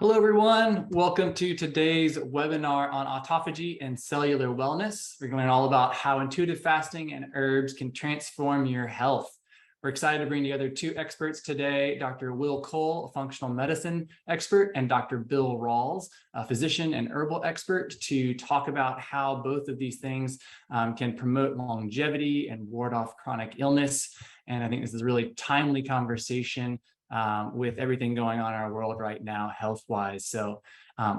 Hello, everyone. Welcome to today's webinar on autophagy and cellular wellness. We're going all about how intuitive fasting and herbs can transform your health. We're excited to bring together two experts today, Dr. Will Cole, a functional medicine expert, and Dr. Bill Rawls, a physician and herbal expert, to talk about how both of these things can promote longevity and ward off chronic illness. And I think this is a really timely conversation with everything going on in our world right now, health-wise. So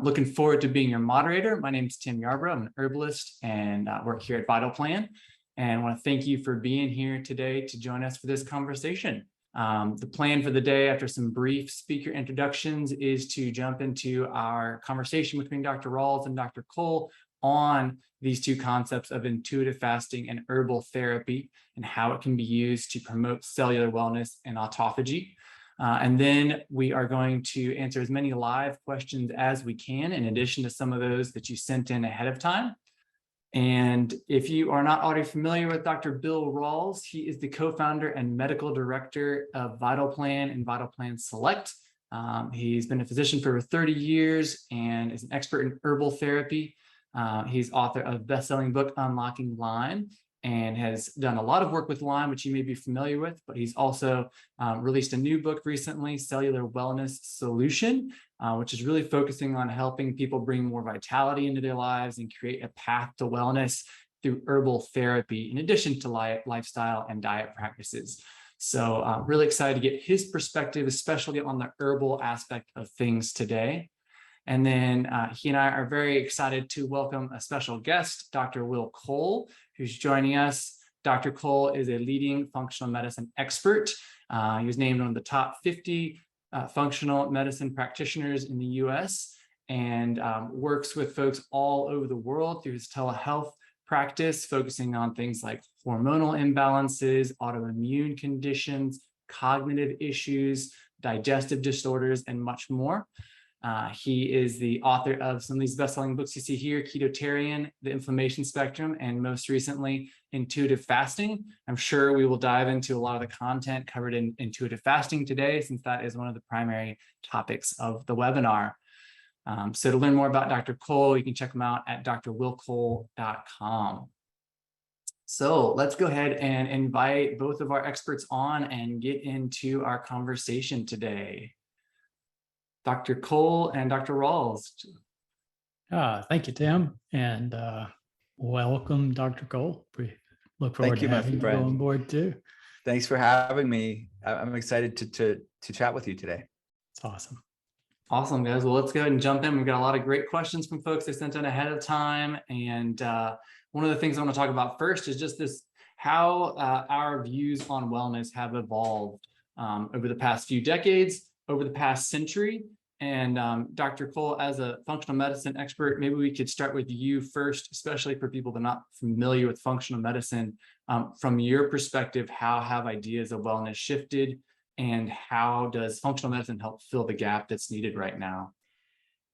looking forward to being your moderator. My name is Tim Yarbrough. I'm an herbalist and work here at Vital Plan. And I want to thank you for being here today to join us for this conversation. The plan for the day, after some brief speaker introductions, is to jump into our conversation between Dr. Rawls and Dr. Cole on these two concepts of intuitive fasting and herbal therapy and how it can be used to promote cellular wellness and autophagy. And then we are going to answer as many live questions as we can, in addition to some of those that you sent in ahead of time. And if you are not already familiar with Dr. Bill Rawls, he is the co-founder and medical director of Vital Plan and Vital Plan Select. He's been a physician for over 30 years and is an expert in herbal therapy. He's author of best-selling book, Unlocking Lyme, and has done a lot of work with Lyme, which you may be familiar with, but he's also released a new book recently, Cellular Wellness Solution, which is really focusing on helping people bring more vitality into their lives and create a path to wellness through herbal therapy, in addition to lifestyle and diet practices. So really excited to get his perspective, especially on the herbal aspect of things today. And then he and I are very excited to welcome a special guest, Dr. Will Cole, who's joining us. Dr. Cole is a leading functional medicine expert. He was named one of the top 50 functional medicine practitioners in the US and works with folks all over the world through his telehealth practice, focusing on things like hormonal imbalances, autoimmune conditions, cognitive issues, digestive disorders, and much more. He is the author of some of these best-selling books you see here, Ketotarian, The Inflammation Spectrum, and most recently, Intuitive Fasting. I'm sure we will dive into a lot of the content covered in intuitive fasting today, since that is one of the primary topics of the webinar. So to learn more about Dr. Cole, you can check him out at drwillcole.com. So let's go ahead and invite both of our experts on and get into our conversation today. Dr. Cole and Dr. Rawls. Thank you, Tim, and welcome, Dr. Cole. We look forward to having you on board too. Thanks for having me. I'm excited to chat with you today. It's awesome. Awesome, guys. Well, let's go ahead and jump in. We've got a lot of great questions from folks they sent in ahead of time. And one of the things I want to talk about first is just this, how our views on wellness have evolved over the past few decades, over the past century. And Dr. Cole, as a functional medicine expert, maybe we could start with you first, especially for people that are not familiar with functional medicine. From your perspective, how have ideas of wellness shifted, and how does functional medicine help fill the gap that's needed right now?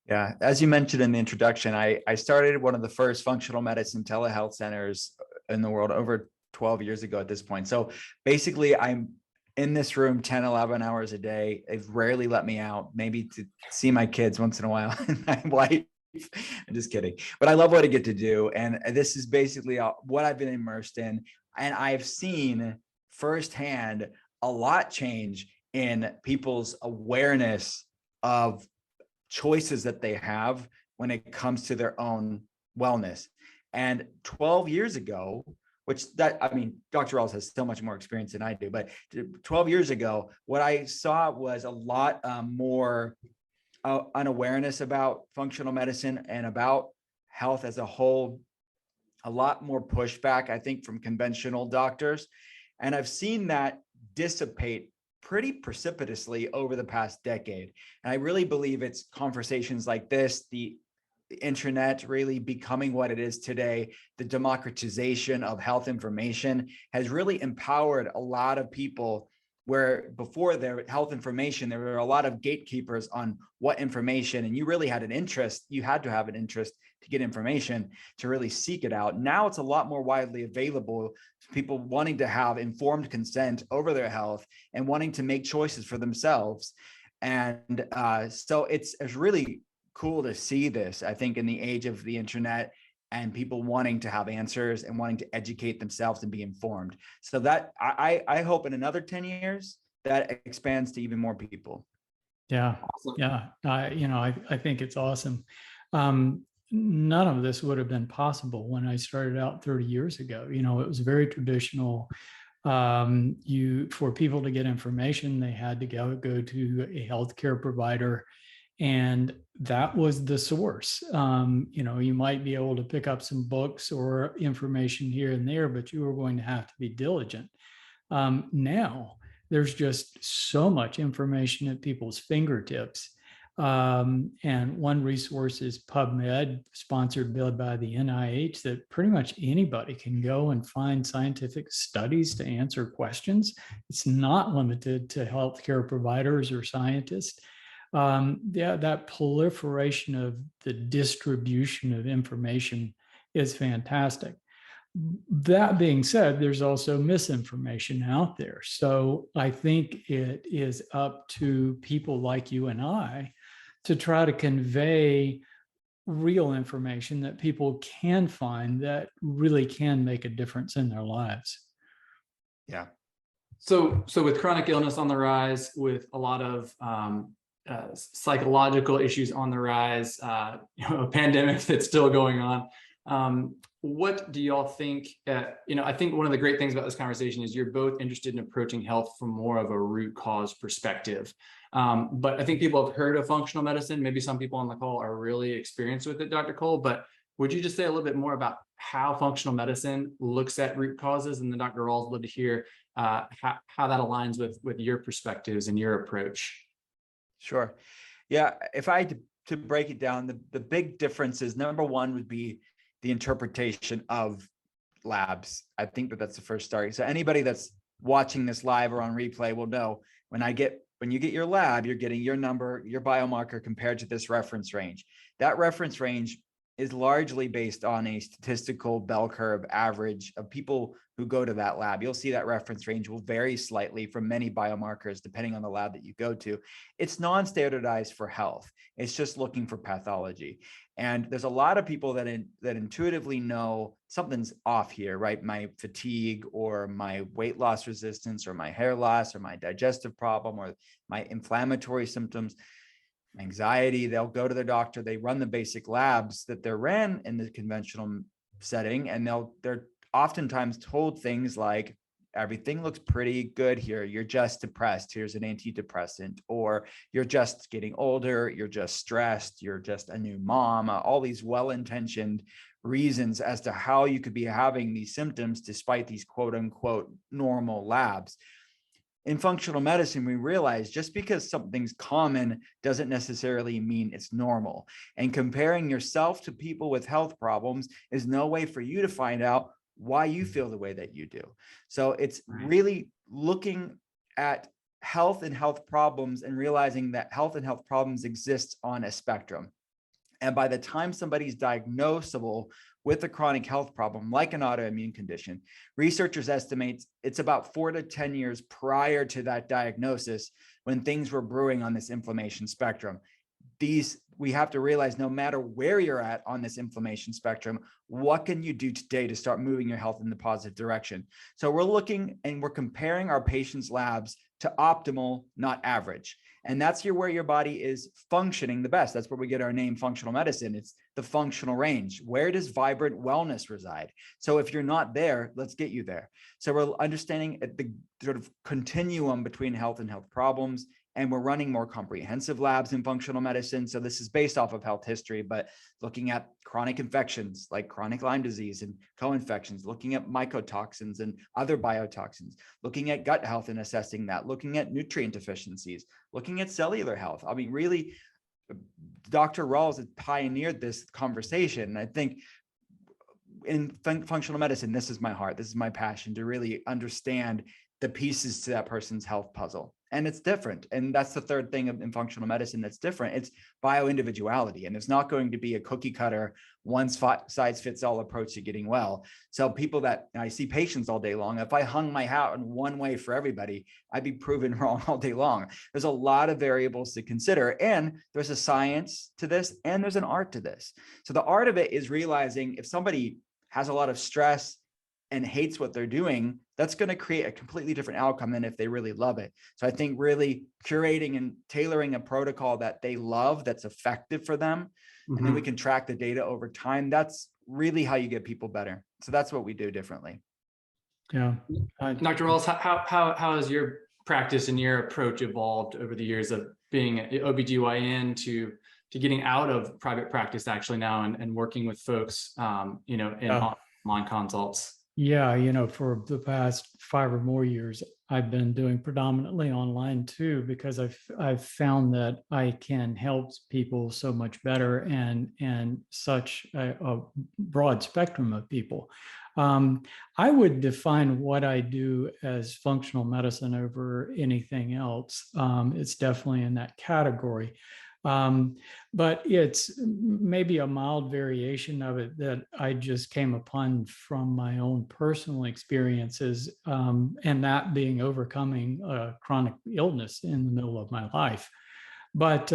Yeah, as you mentioned in the introduction, I started one of the first functional medicine telehealth centers in the world over 12 years ago at this point. So basically, I'm in this room 10, 11 hours a day. They've rarely let me out, maybe to see my kids once in a while and my wife. I'm just kidding. But I love what I get to do. And this is basically what I've been immersed in. And I've seen firsthand a lot change in people's awareness of choices that they have when it comes to their own wellness. And 12 years ago, Dr. Rawls has so much more experience than I do, but 12 years ago, what I saw was a lot more unawareness about functional medicine and about health as a whole, a lot more pushback, I think, from conventional doctors. And I've seen that dissipate pretty precipitously over the past decade. And I really believe it's conversations like this, the internet really becoming what it is today, the democratization of health information has really empowered a lot of people, where before their health information, there were a lot of gatekeepers on what information, and you really had an interest, you had to have an interest to get information, to really seek it out. Now it's a lot more widely available to people wanting to have informed consent over their health and wanting to make choices for themselves. And so it's really cool to see this, I think, in the age of the internet and people wanting to have answers and wanting to educate themselves and be informed. So that I hope in another 10 years that expands to even more people. Yeah. Awesome. Yeah. I think it's awesome. None of this would have been possible when I started out 30 years ago. It was very traditional. For people to get information, they had to go to a healthcare provider, and that was the source. You might be able to pick up some books or information here and there, but you were going to have to be diligent. Now there's just so much information at people's fingertips. And one resource is PubMed, sponsored by the NIH, that pretty much anybody can go and find scientific studies to answer questions. It's not limited to healthcare providers or scientists. That proliferation of the distribution of information is fantastic. That being said, there's also misinformation out there. So I think it is up to people like you and I to try to convey real information that people can find that really can make a difference in their lives. Yeah. So with chronic illness on the rise, with a lot of psychological issues on the rise, a pandemic that's still going on, what do y'all think? I think one of the great things about this conversation is you're both interested in approaching health from more of a root cause perspective. But I think people have heard of functional medicine. Maybe some people on the call are really experienced with it, Dr. Cole, but would you just say a little bit more about how functional medicine looks at root causes? And then Dr. Rawls would love to hear how that aligns with your perspectives and your approach. Sure. Yeah. If I had to break it down, the big differences, number one would be the interpretation of labs. I think that's the first start. So anybody that's watching this live or on replay will know when you get your lab, you're getting your number, your biomarker compared to this reference range. That reference range is largely based on a statistical bell curve average of people who go to that lab. You'll see that reference range will vary slightly from many biomarkers depending on the lab that you go to. It's non-standardized for health. It's just looking for pathology. And there's a lot of people that intuitively know something's off here, right? My fatigue or my weight loss resistance or my hair loss or my digestive problem or my inflammatory symptoms, anxiety. They'll go to their doctor, they run the basic labs that they're ran in the conventional setting, and they're oftentimes told things like, everything looks pretty good here. You're just depressed. Here's an antidepressant. Or you're just getting older. You're just stressed. You're just a new mom. All these well-intentioned reasons as to how you could be having these symptoms despite these quote unquote normal labs. In functional medicine, we realize just because something's common doesn't necessarily mean it's normal. And comparing yourself to people with health problems is no way for you to find out why you feel the way that you do. So it's really looking at health and health problems and realizing that health and health problems exist on a spectrum. And by the time somebody's diagnosable with a chronic health problem, like an autoimmune condition, researchers estimate it's about 4 to 10 years prior to that diagnosis when things were brewing on this inflammation spectrum. We have to realize no matter where you're at on this inflammation spectrum, what can you do today to start moving your health in the positive direction? So we're looking and we're comparing our patients' labs to optimal, not average. And that's where your body is functioning the best. That's where we get our name functional medicine. It's the functional range. Where does vibrant wellness reside? So if you're not there, let's get you there. So we're understanding the sort of continuum between health and health problems. And we're running more comprehensive labs in functional medicine. So this is based off of health history, but looking at chronic infections like chronic Lyme disease and co-infections, looking at mycotoxins and other biotoxins, looking at gut health and assessing that, looking at nutrient deficiencies, looking at cellular health. I mean, really, Dr. Rawls has pioneered this conversation. And I think in functional medicine, this is my heart, this is my passion, to really understand the pieces to that person's health puzzle. And it's different. And that's the third thing in functional medicine that's different. It's bioindividuality. And it's not going to be a cookie cutter, one size fits all approach to getting well. So people that I see patients all day long, if I hung my hat in one way for everybody, I'd be proven wrong all day long. There's a lot of variables to consider. And there's a science to this and there's an art to this. So the art of it is realizing if somebody has a lot of stress and hates what they're doing, that's going to create a completely different outcome than if they really love it. So I think really curating and tailoring a protocol that they love, that's effective for them, and then we can track the data over time. That's really how you get people better. So that's what we do differently. Yeah. Dr. Rawls, how has your practice and your approach evolved over the years of being an OB-GYN to getting out of private practice actually now and working with folks, in online consults? Yeah, for the past 5 or more years, I've been doing predominantly online too, because I've found that I can help people so much better and such a broad spectrum of people. I would define what I do as functional medicine over anything else. It's definitely in that category. But it's maybe a mild variation of it that I just came upon from my own personal experiences, and that being overcoming a chronic illness in the middle of my life. But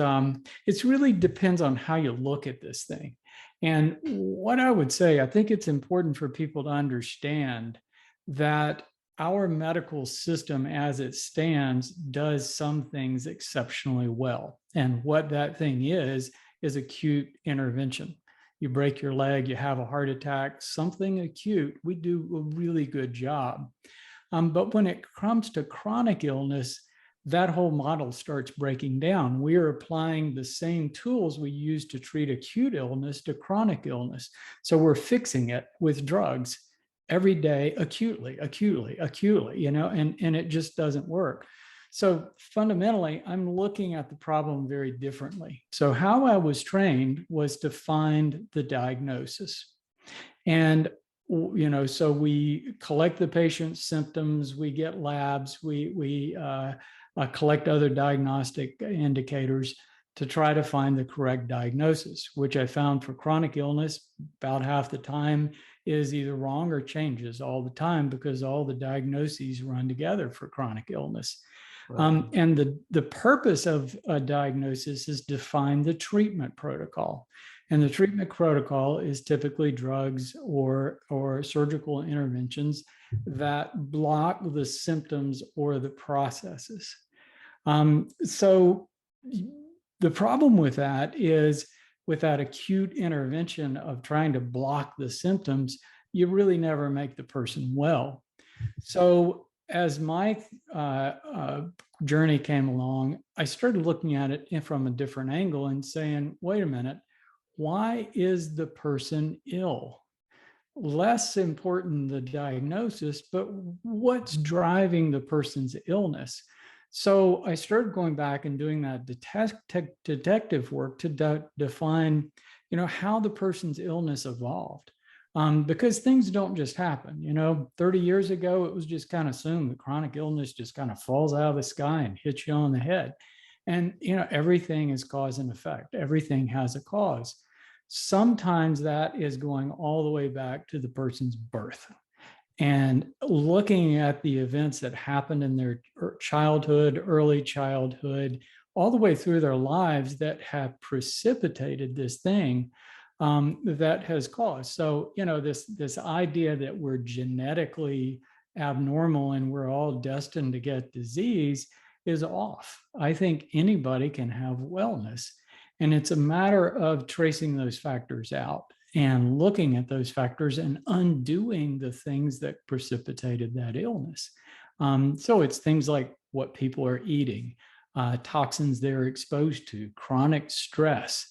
it really depends on how you look at this thing. And what I would say, I think it's important for people to understand that our medical system as it stands does some things exceptionally well. And what that thing is acute intervention. You break your leg, you have a heart attack, something acute, we do a really good job. But when it comes to chronic illness, that whole model starts breaking down. We are applying the same tools we use to treat acute illness to chronic illness. So we're fixing it with drugs every day, acutely, and it just doesn't work. So fundamentally, I'm looking at the problem very differently. So how I was trained was to find the diagnosis. And so we collect the patient's symptoms, we get labs, we collect other diagnostic indicators to try to find the correct diagnosis, which I found for chronic illness about half the time is either wrong or changes all the time because all the diagnoses run together for chronic illness. Right. And the purpose of a diagnosis is to find the treatment protocol. And the treatment protocol is typically drugs or surgical interventions that block the symptoms or the processes. So the problem with that is with that acute intervention of trying to block the symptoms, you really never make the person well. So as my journey came along, I started looking at it from a different angle and saying, wait a minute, why is the person ill? Less important the diagnosis, but what's driving the person's illness? So I started going back and doing that detective work to define, how the person's illness evolved. Because things don't just happen. 30 years ago, it was just kind of assumed that chronic illness just kind of falls out of the sky and hits you on the head. And, everything is cause and effect. Everything has a cause. Sometimes that is going all the way back to the person's birth. And looking at the events that happened in their childhood, early childhood, all the way through their lives that have precipitated this thing that has caused. So, this idea that we're genetically abnormal and we're all destined to get disease is off. I think anybody can have wellness. And it's a matter of tracing those factors out and looking at those factors and undoing the things that precipitated that illness. So it's things like what people are eating, toxins they're exposed to, chronic stress,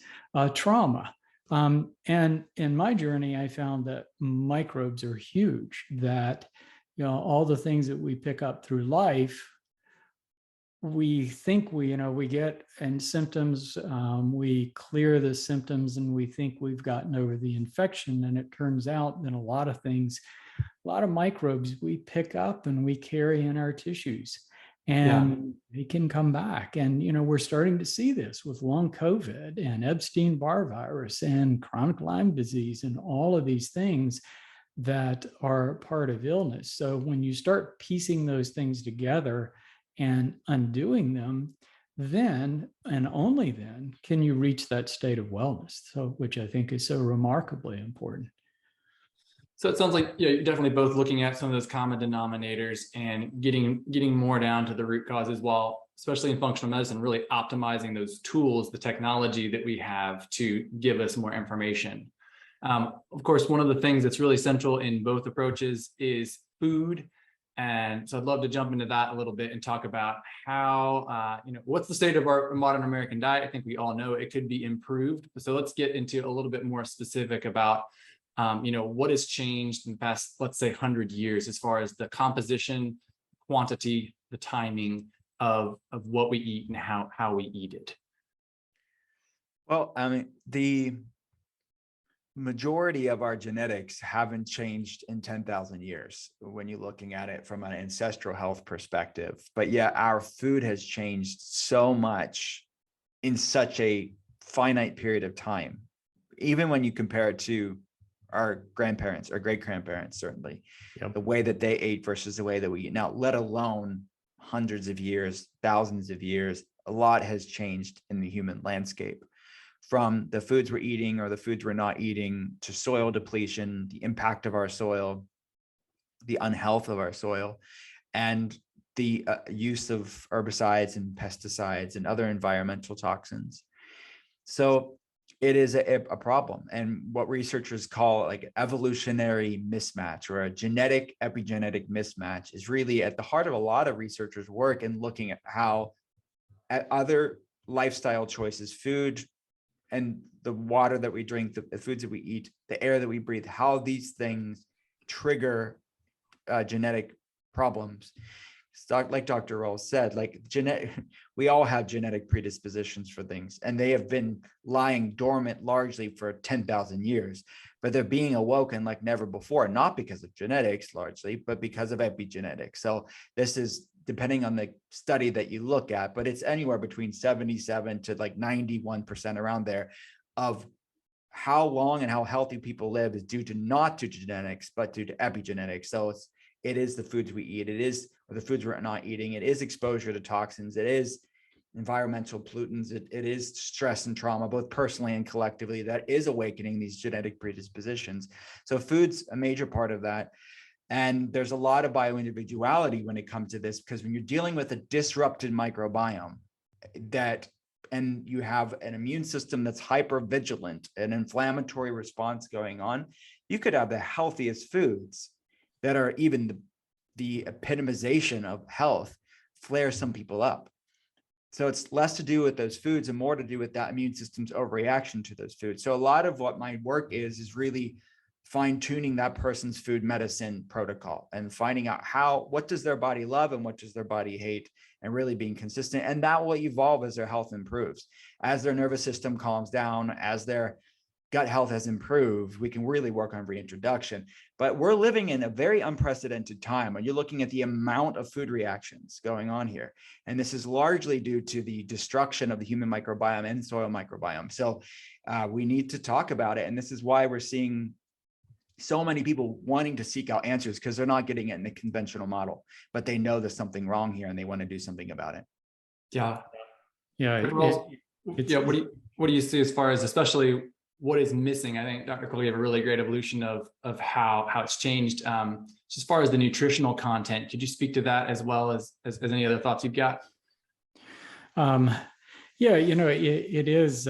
trauma. And in my journey, I found that microbes are huge, that all the things that we pick up through life, we think we get and symptoms, we clear the symptoms and we think we've gotten over the infection. And it turns out that a lot of things a lot of microbes we pick up and we carry in our tissues, Yeah. and they can come back. And, we're starting to see this with long COVID and Epstein-Barr virus and chronic Lyme disease and all of these things that are part of illness. So when you start piecing those things together and undoing them, then and only then can you reach that state of wellness. So, which I think is so remarkably important. So it sounds like you're definitely both looking at some of those common denominators and getting more down to the root causes, while especially in functional medicine, really optimizing those tools, the technology that we have to give us more information. Of course, one of the things that's really central in both approaches is food. And so I'd love to jump into that a little bit and talk about how, what's the state of our modern American diet? I think we all know it could be improved. So let's get into a little bit more specific about, what has changed in the past, let's say 100 years, as far as the composition, quantity, the timing of what we eat and how we eat it. Well, I mean, the majority of our genetics haven't changed in 10,000 years when you're looking at it from an ancestral health perspective. But yeah, our food has changed so much in such a finite period of time, even when you compare it to our grandparents or great grandparents, certainly. Yep. The way that they ate versus the way that we eat now, let alone hundreds of years, thousands of years. A lot has changed in the human landscape, from the foods we're eating or the foods we're not eating, to soil depletion, the impact of our soil, the unhealth of our soil, and the use of herbicides and pesticides and other environmental toxins. So it is a problem. And what researchers call like evolutionary mismatch, or a genetic epigenetic mismatch, is really at the heart of a lot of researchers' work in looking at how other lifestyle choices, food and the water that we drink, the foods that we eat, the air that we breathe, how these things trigger genetic problems. Like Dr. Rawls said, we all have genetic predispositions for things, and they have been lying dormant largely for 10,000 years, but they're being awoken like never before, not because of genetics largely, but because of epigenetics. So this is depending on the study that you look at, but it's anywhere between 77 to like 91% around there of how long and how healthy people live is due to not to genetics, but due to epigenetics. So it is the foods we eat, it is, or the foods we're not eating, it is exposure to toxins, it is environmental pollutants, it is stress and trauma, both personally and collectively, that is awakening these genetic predispositions. So food's a major part of that. And there's a lot of bioindividuality when it comes to this, because when you're dealing with a disrupted microbiome and you have an immune system that's hypervigilant, an inflammatory response going on, you could have the healthiest foods that are even the epitomization of health flare some people up. So it's less to do with those foods and more to do with that immune system's overreaction to those foods. So a lot of what my work is really fine-tuning that person's food medicine protocol and finding out what does their body love and what does their body hate, and really being consistent. And that will evolve as their health improves, as their nervous system calms down, as their gut health has improved. We can really work on reintroduction. But we're living in a very unprecedented time when you're looking at the amount of food reactions going on here. And this is largely due to the destruction of the human microbiome and soil microbiome. So we need to talk about it. And this is why we're seeing so many people wanting to seek out answers, because they're not getting it in the conventional model, but they know there's something wrong here and they want to do something about it. Yeah. Yeah. What do you see as far as, especially what is missing? I think Dr. Cole gave a really great evolution of how it's changed. As far as the nutritional content, could you speak to that as well as any other thoughts you've got? Yeah, it is.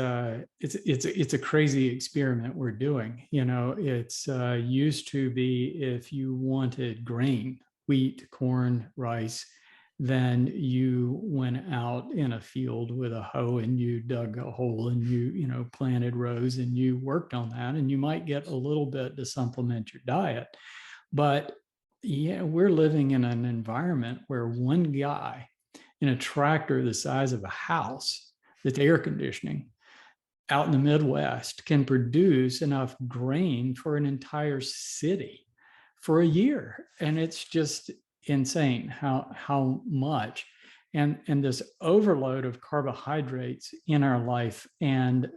It's a crazy experiment we're doing. It's used to be, if you wanted grain, wheat, corn, rice, then you went out in a field with a hoe and you dug a hole and you planted rows and you worked on that, and you might get a little bit to supplement your diet. But yeah, we're living in an environment where one guy in a tractor the size of a house that's air conditioning out in the Midwest can produce enough grain for an entire city for a year. And it's just insane how much. And this overload of carbohydrates in our life and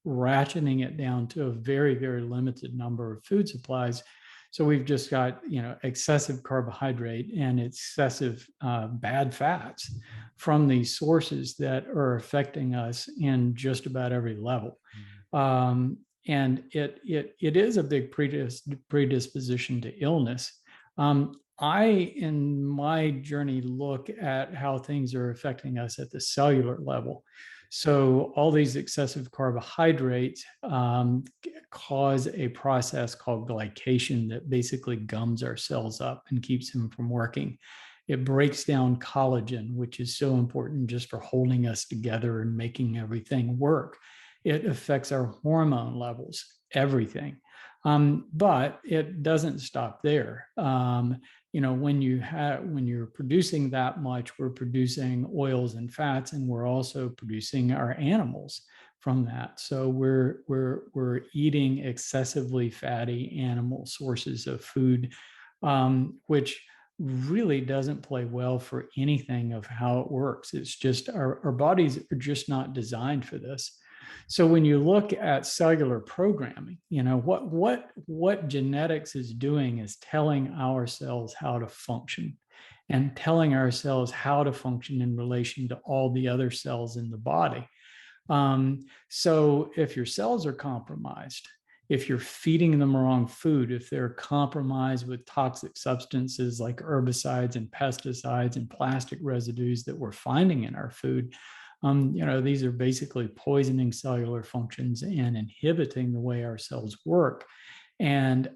ratcheting it down to a very, very limited number of food supplies. So we've just got, excessive carbohydrate and excessive bad fats from these sources that are affecting us in just about every level. And it is a big predisposition to illness. I, in my journey, look at how things are affecting us at the cellular level. So all these excessive carbohydrates cause a process called glycation that basically gums our cells up and keeps them from working. It breaks down collagen, which is so important just for holding us together and making everything work. It affects our hormone levels, everything. But it doesn't stop there. When you're producing that much, we're producing oils and fats, and we're also producing our animals from that. So we're eating excessively fatty animal sources of food, which really doesn't play well for anything of how it works. It's just our bodies are just not designed for this. So when you look at cellular programming, what genetics is doing is telling our cells how to function and telling our cells how to function in relation to all the other cells in the body. So if your cells are compromised, if you're feeding them wrong food, if they're compromised with toxic substances like herbicides and pesticides and plastic residues that we're finding in our food, these are basically poisoning cellular functions and inhibiting the way our cells work. And,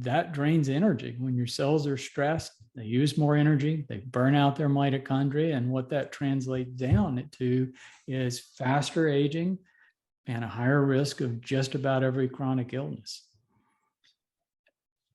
that drains energy. When your cells are stressed, they use more energy, they burn out their mitochondria. And what that translates down to is faster aging and a higher risk of just about every chronic illness.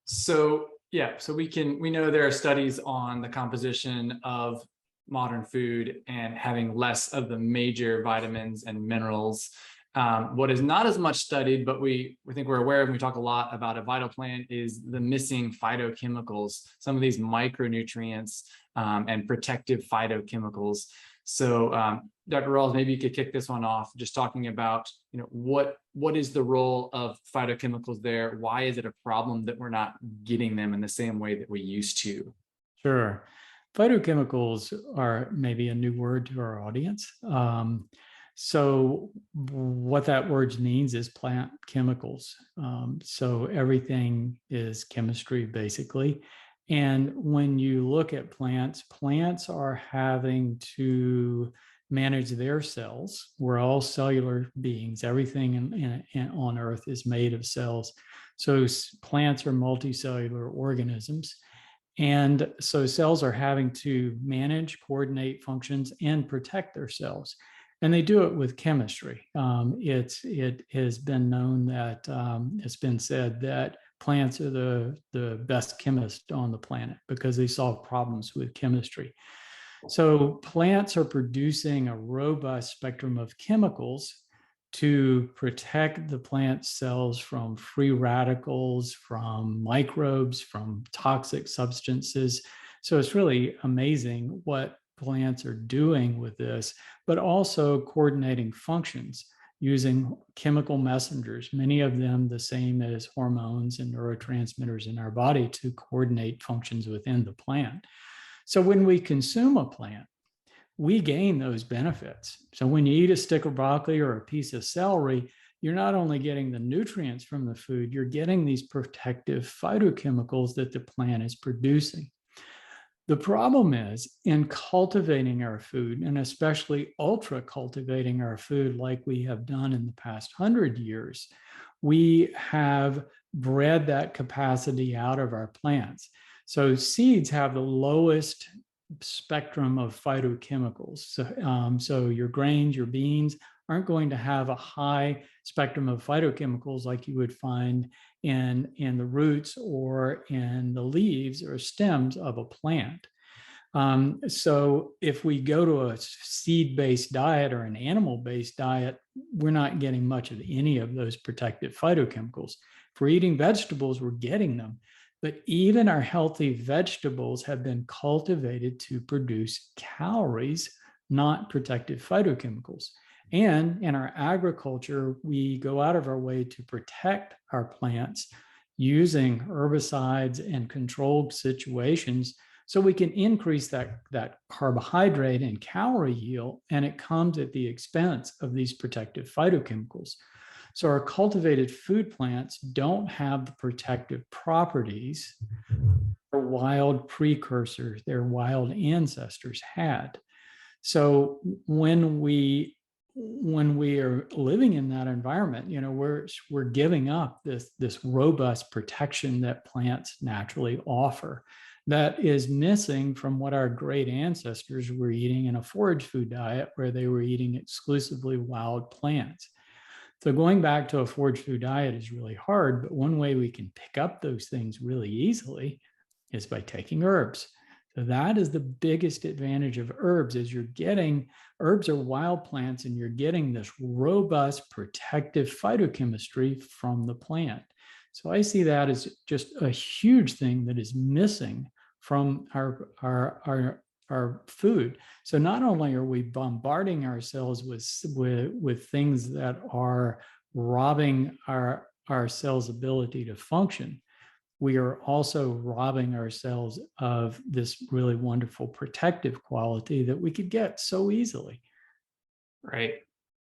So, we know there are studies on the composition of modern food and having less of the major vitamins and minerals. What is not as much studied, but we think we're aware of, and we talk a lot about a vital plant, is the missing phytochemicals, some of these micronutrients and protective phytochemicals. So Dr. Rawls, maybe you could kick this one off, just talking about, what is the role of phytochemicals there? Why is it a problem that we're not getting them in the same way that we used to? Sure. Phytochemicals are maybe a new word to our audience. So what that word means is plant chemicals. So everything is chemistry, basically. And when you look at plants are having to manage their cells. We're all cellular beings. Everything on Earth is made of cells. So plants are multicellular organisms. And so cells are having to manage, coordinate functions, and protect their cells. And they do it with chemistry. It has been known that it's been said that plants are the best chemists on the planet because they solve problems with chemistry. So plants are producing a robust spectrum of chemicals to protect the plant cells from free radicals, from microbes, from toxic substances. So it's really amazing what plants are doing with this, but also coordinating functions using chemical messengers, many of them the same as hormones and neurotransmitters in our body, to coordinate functions within the plant. So when we consume a plant, we gain those benefits. So when you eat a stick of broccoli or a piece of celery, you're not only getting the nutrients from the food, you're getting these protective phytochemicals that the plant is producing. The problem is in cultivating our food, and especially ultra cultivating our food like we have done in the past 100 years, we have bred that capacity out of our plants. So seeds have the lowest spectrum of phytochemicals. So your grains, your beans aren't going to have a high spectrum of phytochemicals like you would find in the roots or in the leaves or stems of a plant. So if we go to a seed-based diet or an animal-based diet, we're not getting much of any of those protective phytochemicals. If we're eating vegetables, we're getting them. But even our healthy vegetables have been cultivated to produce calories, not protective phytochemicals. And in our agriculture, we go out of our way to protect our plants using herbicides and controlled situations so we can increase that carbohydrate and calorie yield, and it comes at the expense of these protective phytochemicals. So our cultivated food plants don't have the protective properties their wild precursors, their wild ancestors had. So when we are living in that environment, we're giving up this robust protection that plants naturally offer that is missing from what our great ancestors were eating in a forage food diet where they were eating exclusively wild plants. So going back to a forage food diet is really hard, but one way we can pick up those things really easily is by taking herbs. So that is the biggest advantage of herbs is herbs are wild plants and you're getting this robust protective phytochemistry from the plant. So I see that as just a huge thing that is missing from our food. So not only are we bombarding ourselves with things that are robbing our cells' ability to function, we are also robbing ourselves of this really wonderful protective quality that we could get so easily. Right.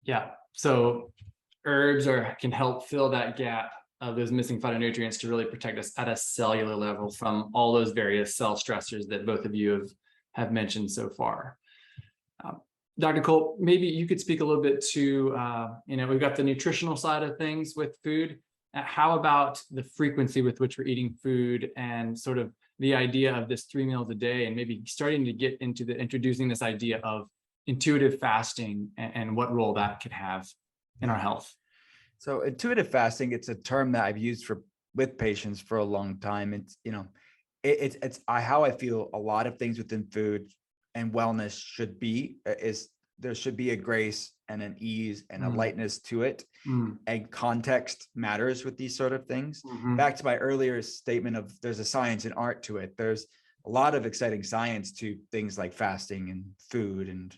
Yeah. So herbs can help fill that gap of those missing phytonutrients to really protect us at a cellular level from all those various cell stressors that both of you have mentioned so far. Dr. Cole, maybe you could speak a little bit to, we've got the nutritional side of things with food. How about the frequency with which we're eating food and sort of the idea of this 3 meals a day, and maybe starting to get into introducing this idea of intuitive fasting and what role that could have in our health? So intuitive fasting, it's a term that I've used with patients for a long time. It's how I feel a lot of things within food and wellness should be, is there should be a grace and an ease and a lightness to it. And context matters with these sort of things. Back to my earlier statement of there's a science and art to it. There's a lot of exciting science to things like fasting and food. And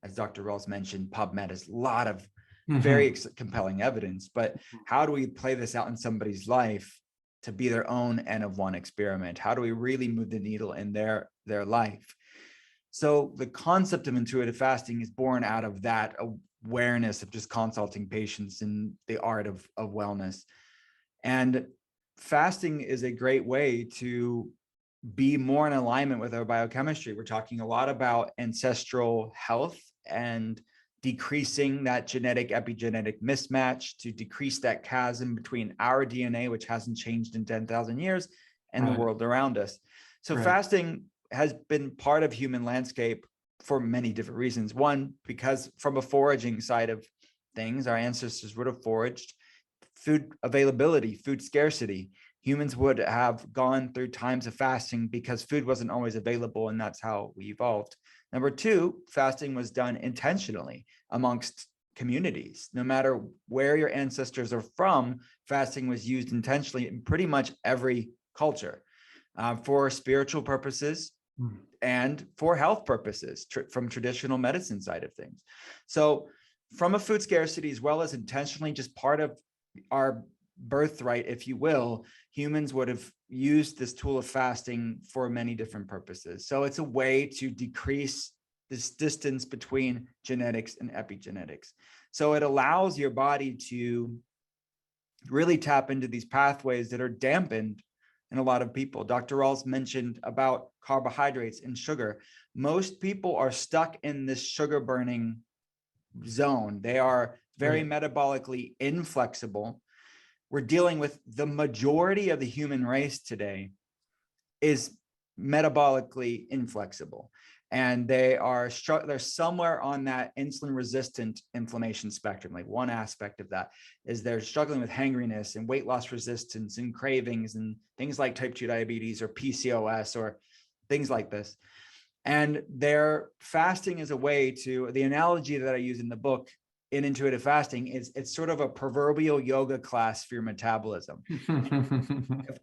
as Dr. Rawls mentioned, PubMed has a lot of very compelling evidence. But how do we play this out in somebody's life to be their own N of one experiment? How do we really move the needle in their life? So the concept of intuitive fasting is born out of that awareness of just consulting patients in the art of wellness. And fasting is a great way to be more in alignment with our biochemistry. We're talking a lot about ancestral health and decreasing that genetic epigenetic mismatch to decrease that chasm between our DNA, which hasn't changed in 10,000 years, and the world around us. So fasting has been part of human landscape for many different reasons. One, because from a foraging side of things, our ancestors would have foraged. Food availability, food scarcity. Humans would have gone through times of fasting because food wasn't always available, and that's how we evolved. Number two, fasting was done intentionally amongst communities. No matter where your ancestors are from, fasting was used intentionally in pretty much every culture for spiritual purposes and for health purposes from traditional medicine side of things. So from a food scarcity, as well as intentionally just part of our birthright, if you will, humans would have used this tool of fasting for many different purposes. So it's a way to decrease this distance between genetics and epigenetics. So it allows your body to really tap into these pathways that are dampened in a lot of people. Dr. Rawls mentioned about carbohydrates and sugar. Most people are stuck in this sugar burning zone. They are very metabolically inflexible. We're dealing with the majority of the human race today is metabolically inflexible. And they're somewhere on that insulin resistant inflammation spectrum. Like one aspect of that is they're struggling with hangriness and weight loss resistance and cravings and things like type 2 diabetes or PCOS or things like this. And their fasting is a way to, the analogy that I use in the book in intuitive fasting is it's sort of a proverbial yoga class for your metabolism. If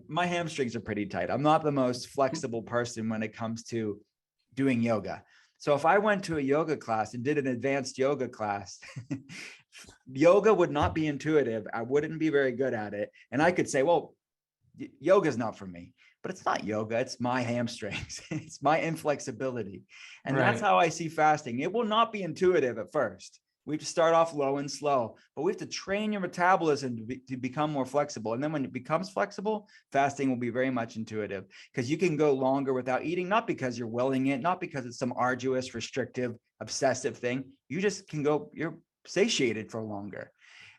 my hamstrings are pretty tight. I'm not the most flexible person when it comes to doing yoga. So if I went to a yoga class and did an advanced yoga class, yoga would not be intuitive. I wouldn't be very good at it. And I could say, well, yoga is not for me, but it's not yoga. It's my hamstrings. It's my inflexibility. And that's how I see fasting. It will not be intuitive at first. We have to start off low and slow, but we have to train your metabolism to become more flexible. And then when it becomes flexible, fasting will be very much intuitive, because you can go longer without eating, not because you're willing it, not because it's some arduous, restrictive, obsessive thing. You just can go, you're satiated for longer,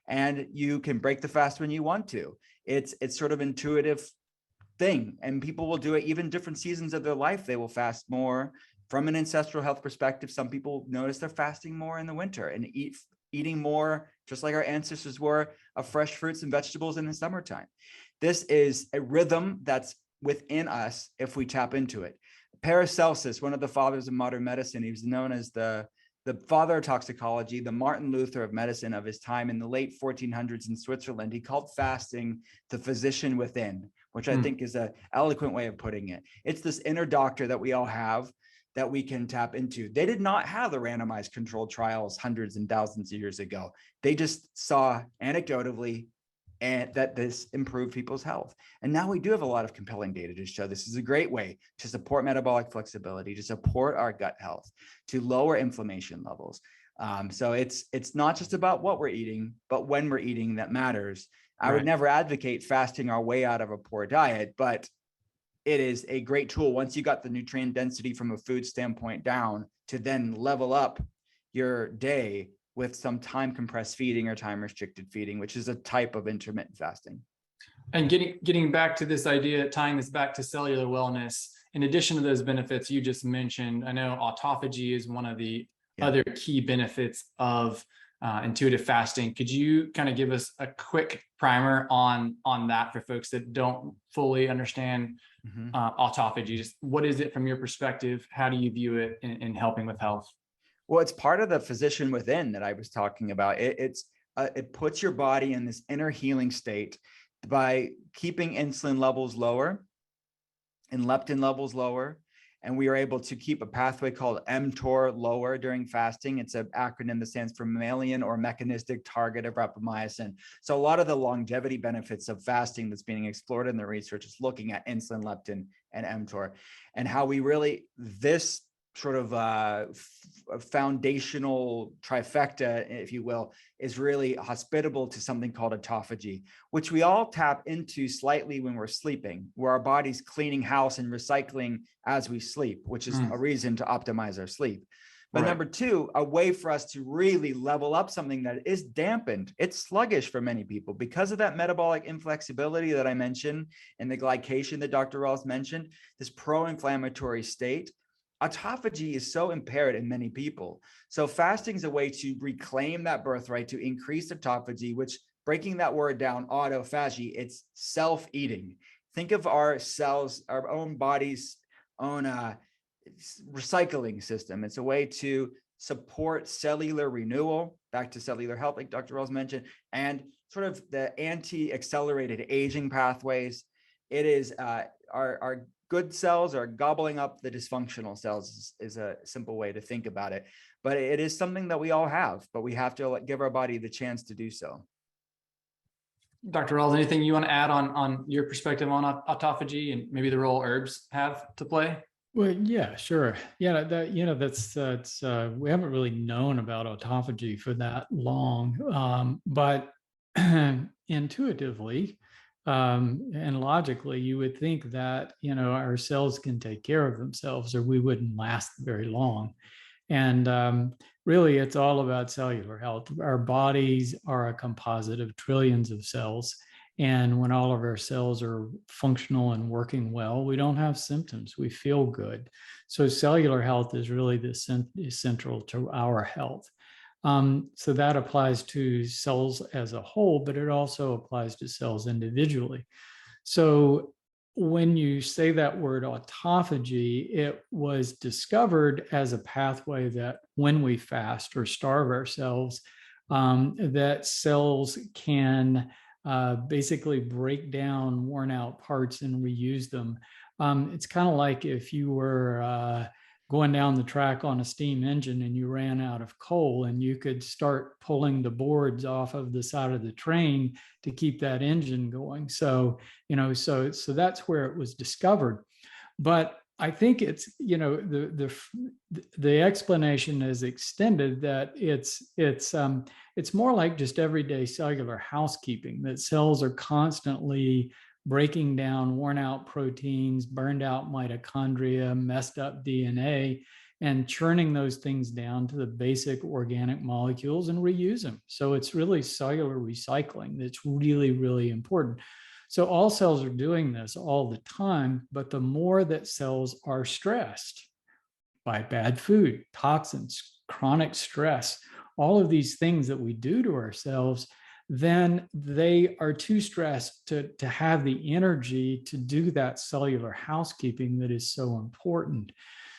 and you can break the fast when you want to. It's sort of intuitive thing, and people will do it even different seasons of their life. They will fast more. From an ancestral health perspective, some people notice they're fasting more in the winter and eating more, just like our ancestors were, of fresh fruits and vegetables in the summertime. This is a rhythm that's within us if we tap into it. Paracelsus, one of the fathers of modern medicine, he was known as the father of toxicology, the Martin Luther of medicine of his time in the late 1400s in Switzerland. He called fasting the physician within, which I think is an eloquent way of putting it. It's this inner doctor that we all have that we can tap into. They did not have the randomized controlled trials hundreds and thousands of years ago. They just saw anecdotally and that this improved people's health. And now we do have a lot of compelling data to show this is a great way to support metabolic flexibility, to support our gut health, to lower inflammation levels. So it's not just about what we're eating, but when we're eating that matters. I would never advocate fasting our way out of a poor diet, but it is a great tool once you got the nutrient density from a food standpoint down to then level up your day with some time compressed feeding or time restricted feeding, which is a type of intermittent fasting. And getting back to this idea, tying this back to cellular wellness, in addition to those benefits you just mentioned, I know autophagy is one of the other key benefits of intuitive fasting. Could you kind of give us a quick primer on that for folks that don't fully understand autophagy? Just what is it from your perspective? How do you view it in helping with health? Well, it's part of the physician within that I was talking about. It puts your body in this inner healing state by keeping insulin levels lower and leptin levels lower. And we are able to keep a pathway called mTOR lower during fasting. It's an acronym that stands for mammalian or mechanistic target of rapamycin. So a lot of the longevity benefits of fasting that's being explored in the research is looking at insulin, leptin, and mTOR, and how we really, this sort of foundational trifecta, if you will, is really hospitable to something called autophagy, which we all tap into slightly when we're sleeping, where our body's cleaning house and recycling as we sleep, which is a reason to optimize our sleep. But number two, a way for us to really level up something that is dampened. It's sluggish for many people because of that metabolic inflexibility that I mentioned and the glycation that Dr. Rawls mentioned, this pro-inflammatory state. Autophagy is so impaired in many people. So fasting is a way to reclaim that birthright, to increase autophagy, which, breaking that word down, autophagy, it's self-eating. Think of our cells, our own body's own recycling system. It's a way to support cellular renewal, back to cellular health, like Dr. Rawls mentioned, and sort of the anti-accelerated aging pathways. It is our good cells are gobbling up the dysfunctional cells is a simple way to think about it. But it is something that we all have, but we have to give our body the chance to do so. Dr. Rawls, anything you want to add on your perspective on autophagy and maybe the role herbs have to play? Well, yeah, sure. Yeah, that's we haven't really known about autophagy for that long, but intuitively and logically, you would think that our cells can take care of themselves, or we wouldn't last very long. And really, it's all about cellular health. Our bodies are a composite of trillions of cells. And when all of our cells are functional and working well, we don't have symptoms. We feel good. So cellular health is really central to our health. So that applies to cells as a whole, but it also applies to cells individually. So when you say that word autophagy, it was discovered as a pathway that when we fast or starve ourselves, that cells can basically break down worn out parts and reuse them. It's kind of like if you were going down the track on a steam engine and you ran out of coal, and you could start pulling the boards off of the side of the train to keep that engine going. So, so that's where it was discovered. But I think it's, the explanation is extended that it's more like just everyday cellular housekeeping, that cells are constantly breaking down worn out proteins, burned out mitochondria, messed up DNA, and churning those things down to the basic organic molecules and reuse them. So it's really cellular recycling that's really, really important. So all cells are doing this all the time, but the more that cells are stressed by bad food, toxins, chronic stress, all of these things that we do to ourselves, then they are too stressed to have the energy to do that cellular housekeeping that is so important.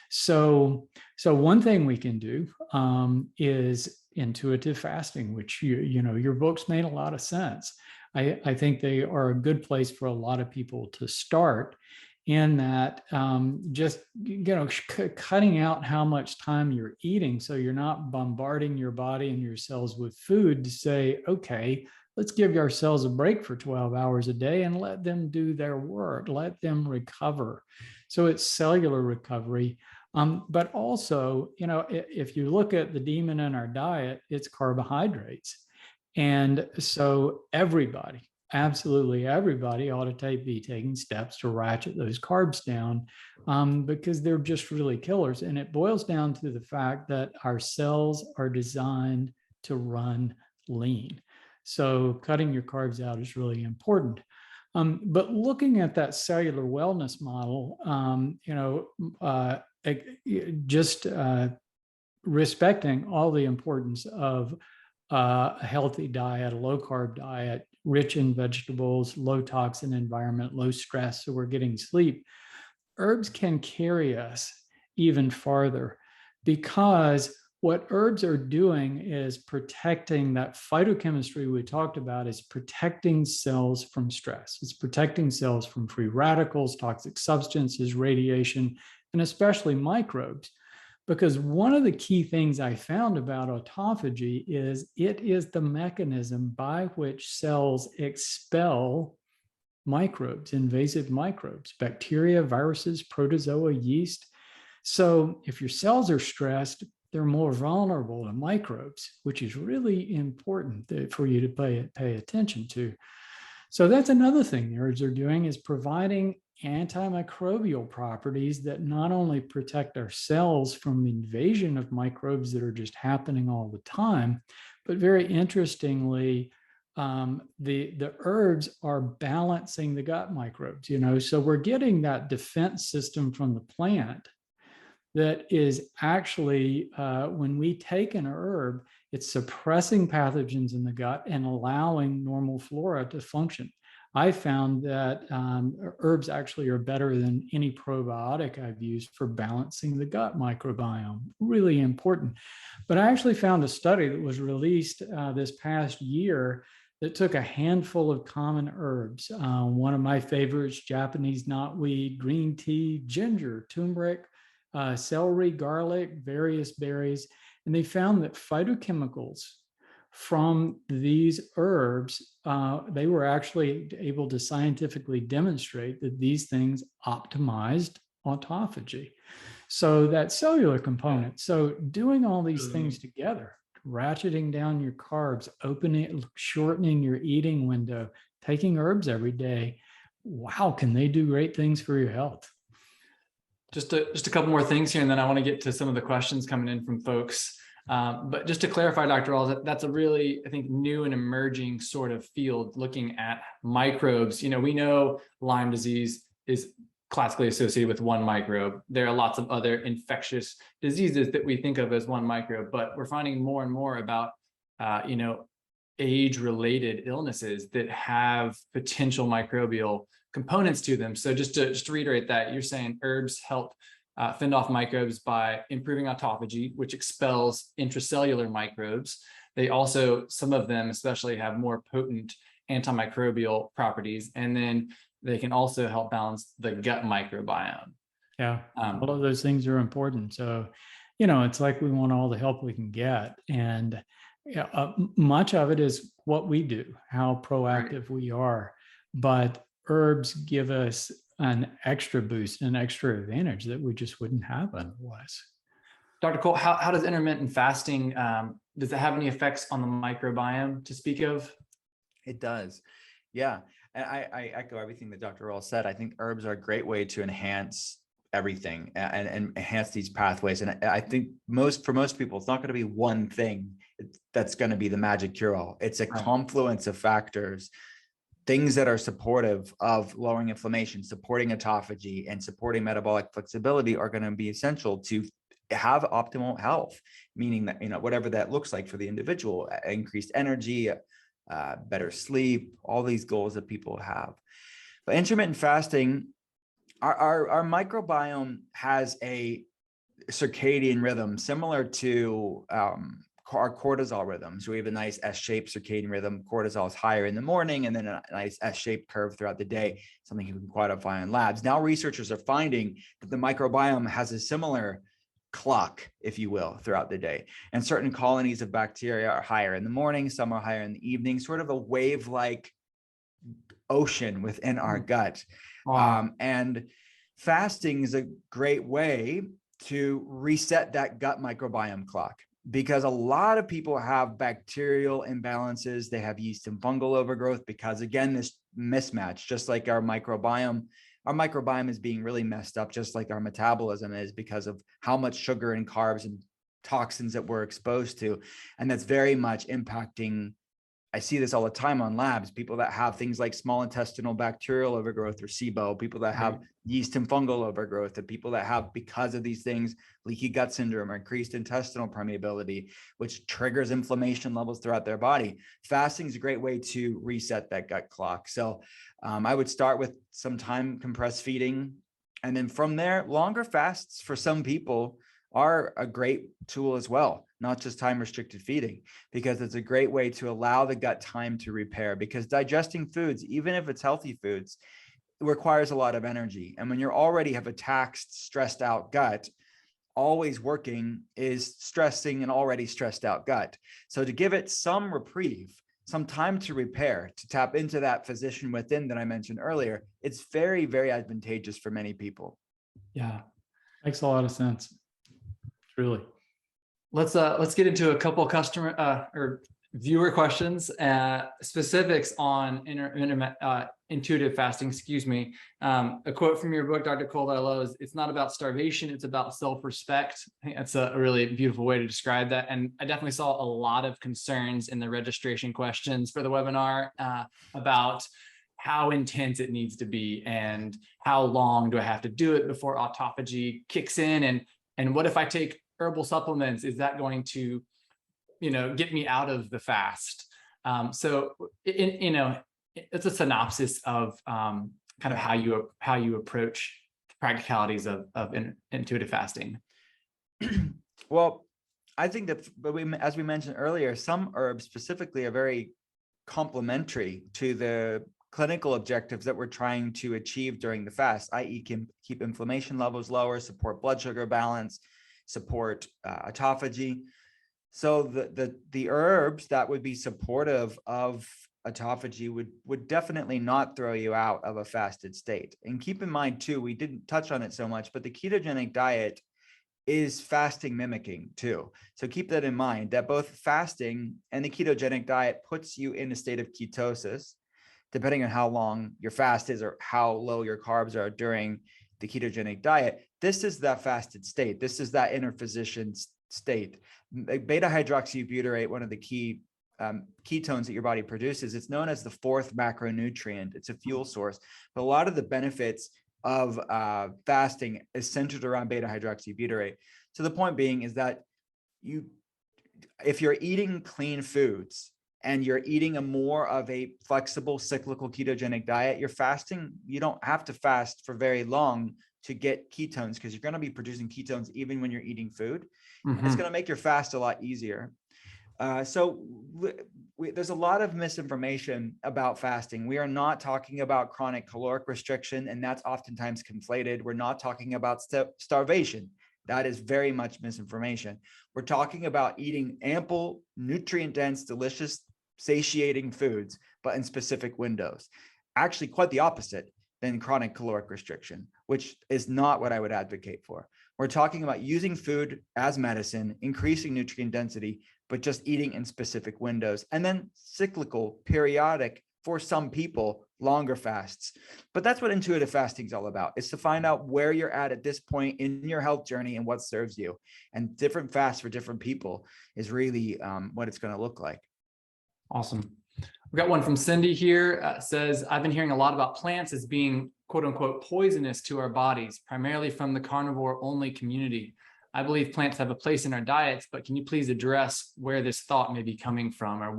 So one thing we can do is intuitive fasting, which your books made a lot of sense. I think they are a good place for a lot of people to start, in that just cutting out how much time you're eating, so you're not bombarding your body and your cells with food, to say, okay, let's give ourselves a break for 12 hours a day and let them do their work, let them recover. So it's cellular recovery. But also, if you look at the demon in our diet, it's carbohydrates. And so everybody, absolutely everybody, ought to be taking steps to ratchet those carbs down, because they're just really killers. And it boils down to the fact that our cells are designed to run lean. So cutting your carbs out is really important. But looking at that cellular wellness model, just respecting all the importance of a healthy diet, a low carb diet, rich in vegetables, low toxin environment, low stress, so we're getting sleep. Herbs can carry us even farther, because what herbs are doing is protecting that phytochemistry we talked about, is protecting cells from stress. It's protecting cells from free radicals, toxic substances, radiation, and especially microbes. Because one of the key things I found about autophagy is it is the mechanism by which cells expel microbes, invasive microbes, bacteria, viruses, protozoa, yeast. So if your cells are stressed, they're more vulnerable to microbes, which is really important for you to pay attention to. So that's another thing the herbs are doing, is providing antimicrobial properties that not only protect our cells from the invasion of microbes that are just happening all the time, but very interestingly, the herbs are balancing the gut microbes, so we're getting that defense system from the plant that is actually, when we take an herb, it's suppressing pathogens in the gut and allowing normal flora to function. I found that herbs actually are better than any probiotic I've used for balancing the gut microbiome. Really important. But I actually found a study that was released this past year that took a handful of common herbs. One of my favorites, Japanese knotweed, green tea, ginger, turmeric, celery, garlic, various berries. And they found that phytochemicals from these herbs, they were actually able to scientifically demonstrate that these things optimized autophagy. So that cellular component. So doing all these things together, ratcheting down your carbs, shortening your eating window, taking herbs every day, wow, can they do great things for your health? Just a couple more things here, and then I want to get to some of the questions coming in from folks. But just to clarify, Dr. Rawls, that's a really, I think, new and emerging sort of field looking at microbes. We know Lyme disease is classically associated with one microbe. There are lots of other infectious diseases that we think of as one microbe, but we're finding more and more about, age-related illnesses that have potential microbial components to them. So just to reiterate that, you're saying herbs help fend off microbes by improving autophagy, which expels intracellular microbes. They also, some of them especially, have more potent antimicrobial properties, and then they can also help balance the gut microbiome. Yeah, all of those things are important. So, it's like we want all the help we can get. And much of it is what we do, how proactive we are. But herbs give us an extra boost, an extra advantage that we just wouldn't have otherwise. Dr. Cole, how does intermittent fasting, does it have any effects on the microbiome to speak of? It does. Yeah. And I echo everything that Dr. Rawls said. I think herbs are a great way to enhance everything and enhance these pathways. And I think for most people, it's not going to be one thing that's going to be the magic cure-all. It's a confluence of factors, things that are supportive of lowering inflammation, supporting autophagy, and supporting metabolic flexibility are going to be essential to have optimal health, meaning that, whatever that looks like for the individual, increased energy, better sleep, all these goals that people have. But intermittent fasting, our microbiome has a circadian rhythm similar to our cortisol rhythm. So we have a nice S-shaped circadian rhythm. Cortisol is higher in the morning, and then a nice S-shaped curve throughout the day, something you can quantify in labs. Now researchers are finding that the microbiome has a similar clock, if you will, throughout the day. And certain colonies of bacteria are higher in the morning, some are higher in the evening, sort of a wave-like ocean within our gut. Wow. And fasting is a great way to reset that gut microbiome clock, because a lot of people have bacterial imbalances. They have yeast and fungal overgrowth because, again, this mismatch, just like our microbiome is being really messed up, just like our metabolism is, because of how much sugar and carbs and toxins that we're exposed to. And that's very much impacting, I see this all the time on labs, people that have things like small intestinal bacterial overgrowth or SIBO, people that have yeast and fungal overgrowth, and people that have, because of these things, leaky gut syndrome or increased intestinal permeability, which triggers inflammation levels throughout their body. Fasting is a great way to reset that gut clock. So I would start with some time compressed feeding. And then from there, longer fasts for some people are a great tool as well, not just time restricted feeding, because it's a great way to allow the gut time to repair, because digesting foods, even if it's healthy foods, requires a lot of energy. And when you already have a taxed, stressed out gut, always working is stressing an already stressed out gut. So to give it some reprieve, some time to repair, to tap into that physician within that I mentioned earlier, it's very, very advantageous for many people. Yeah, makes a lot of sense. Truly. Let's get into a couple customer or viewer questions, specifics on intuitive fasting. Excuse me. A quote from your book, Dr. Cole, that I love is, "It's not about starvation, it's about self-respect." I think that's a really beautiful way to describe that. And I definitely saw a lot of concerns in the registration questions for the webinar about how intense it needs to be and how long do I have to do it before autophagy kicks in, and what if I take herbal supplements? Is that going to, get me out of the fast? So, it's a synopsis of kind of how you approach the practicalities of intuitive fasting. Well, I think that, as we mentioned earlier, some herbs specifically are very complementary to the clinical objectives that we're trying to achieve during the fast, i.e. can keep inflammation levels lower, support blood sugar balance, support autophagy. So the herbs that would be supportive of autophagy would definitely not throw you out of a fasted state. And keep in mind too, we didn't touch on it so much, but the ketogenic diet is fasting mimicking too. So keep that in mind, that both fasting and the ketogenic diet puts you in a state of ketosis, depending on how long your fast is or how low your carbs are during the ketogenic diet. This is that fasted state. This is that interphysician state. Beta hydroxybutyrate, one of the key ketones that your body produces, it's known as the fourth macronutrient. It's a fuel source, but a lot of the benefits of fasting is centered around beta hydroxybutyrate. So the point being is that if you're eating clean foods and you're eating a more of a flexible cyclical ketogenic diet, you're fasting, you don't have to fast for very long to get ketones, because you're going to be producing ketones even when you're eating food. And it's going to make your fast a lot easier. There's a lot of misinformation about fasting. We are not talking about chronic caloric restriction, and that's oftentimes conflated. We're not talking about starvation. That is very much misinformation. We're talking about eating ample, nutrient-dense, delicious, satiating foods, but in specific windows. Actually, quite the opposite than chronic caloric restriction, which is not what I would advocate for. We're talking about using food as medicine, increasing nutrient density, but just eating in specific windows, and then cyclical, periodic, for some people, longer fasts. But that's what intuitive fasting is all about. It's to find out where you're at this point in your health journey and what serves you. And different fasts for different people is really what it's going to look like. Awesome. We've got one from Cindy here. Says, I've been hearing a lot about plants as being quote unquote poisonous to our bodies, primarily from the carnivore only community. I believe plants have a place in our diets, but can you please address where this thought may be coming from, or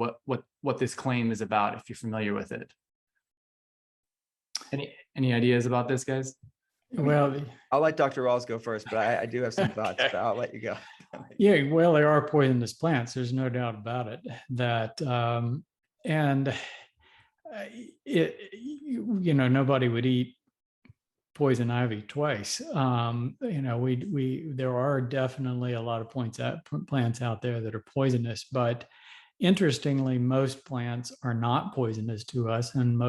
what this claim is about, if you're familiar with it? Any ideas about this, guys? Well, I'll let Dr. Rawls go first, but I do have some thoughts, but I'll let you go. yeah, well, there are poisonous plants. There's no doubt about it. That nobody would eat poison ivy twice. There are definitely a lot of plants out there that are poisonous, but interestingly, most plants are not poisonous to us, and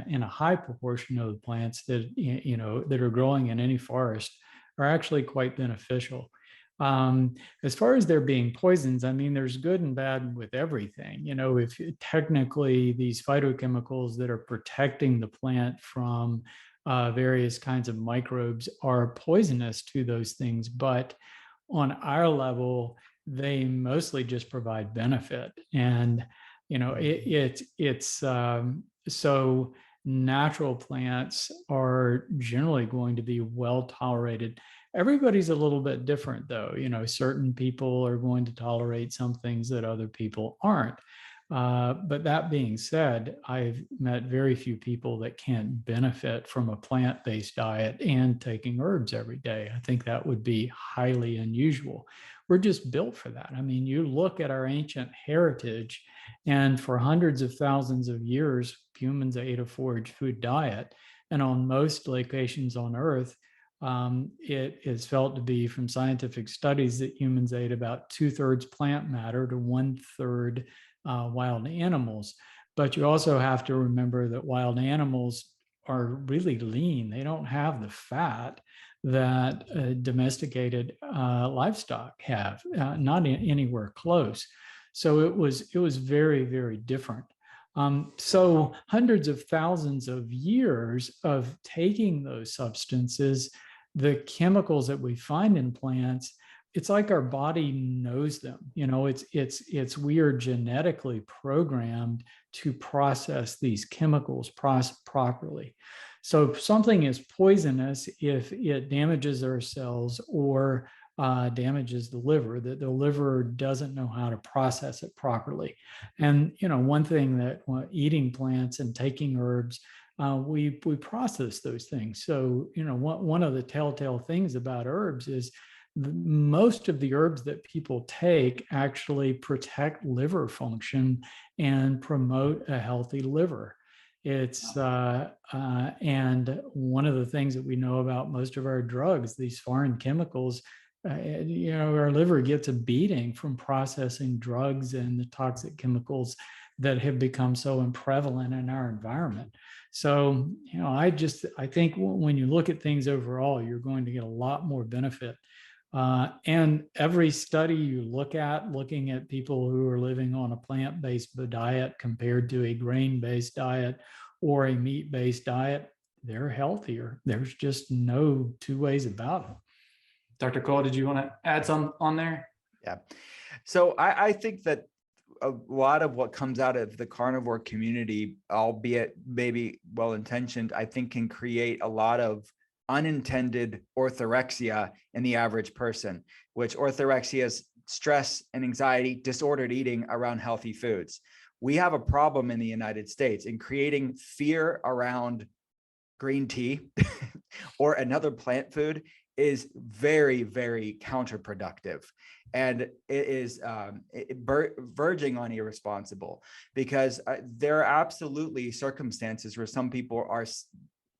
in a high proportion of the plants that that are growing in any forest are actually quite beneficial. As far as there being poisons, I mean, there's good and bad with everything. If technically these phytochemicals that are protecting the plant from various kinds of microbes are poisonous to those things, but on our level, they mostly just provide benefit. And so natural plants are generally going to be well tolerated. Everybody's a little bit different, though. Certain people are going to tolerate some things that other people aren't. But that being said, I've met very few people that can't benefit from a plant-based diet and taking herbs every day. I think that would be highly unusual. We're just built for that. I mean, you look at our ancient heritage, and for hundreds of thousands of years, humans ate a forage food diet. And on most locations on Earth, it is felt to be from scientific studies that humans ate about 2/3 plant matter to 1/3 wild animals. But you also have to remember that wild animals are really lean. They don't have the fat that domesticated livestock have, not anywhere close. So it was very, very different. So hundreds of thousands of years of taking those substances, the chemicals that we find in plants, it's like our body knows them. We are genetically programmed to process these chemicals properly. So if something is poisonous, if it damages our cells or damages the liver, that the liver doesn't know how to process it properly. And one thing that eating plants and taking herbs, we process those things. So one of the telltale things about herbs is most of the herbs that people take actually protect liver function and promote a healthy liver. It's and one of the things that we know about most of our drugs, these foreign chemicals, our liver gets a beating from processing drugs and the toxic chemicals that have become so prevalent in our environment. So, I think when you look at things overall, you're going to get a lot more benefit. And every study you looking at people who are living on a plant-based diet compared to a grain-based diet or a meat-based diet, they're healthier. There's just no two ways about it. Dr. Cole, did you want to add some on there? Yeah. So I think that a lot of what comes out of the carnivore community, albeit maybe well-intentioned, I think can create a lot of unintended orthorexia in the average person, which orthorexia is stress and anxiety, disordered eating around healthy foods. we have a problem in the United States in creating fear around green tea or another plant food is very, very counterproductive. And it is verging on irresponsible, because there are absolutely circumstances where some people are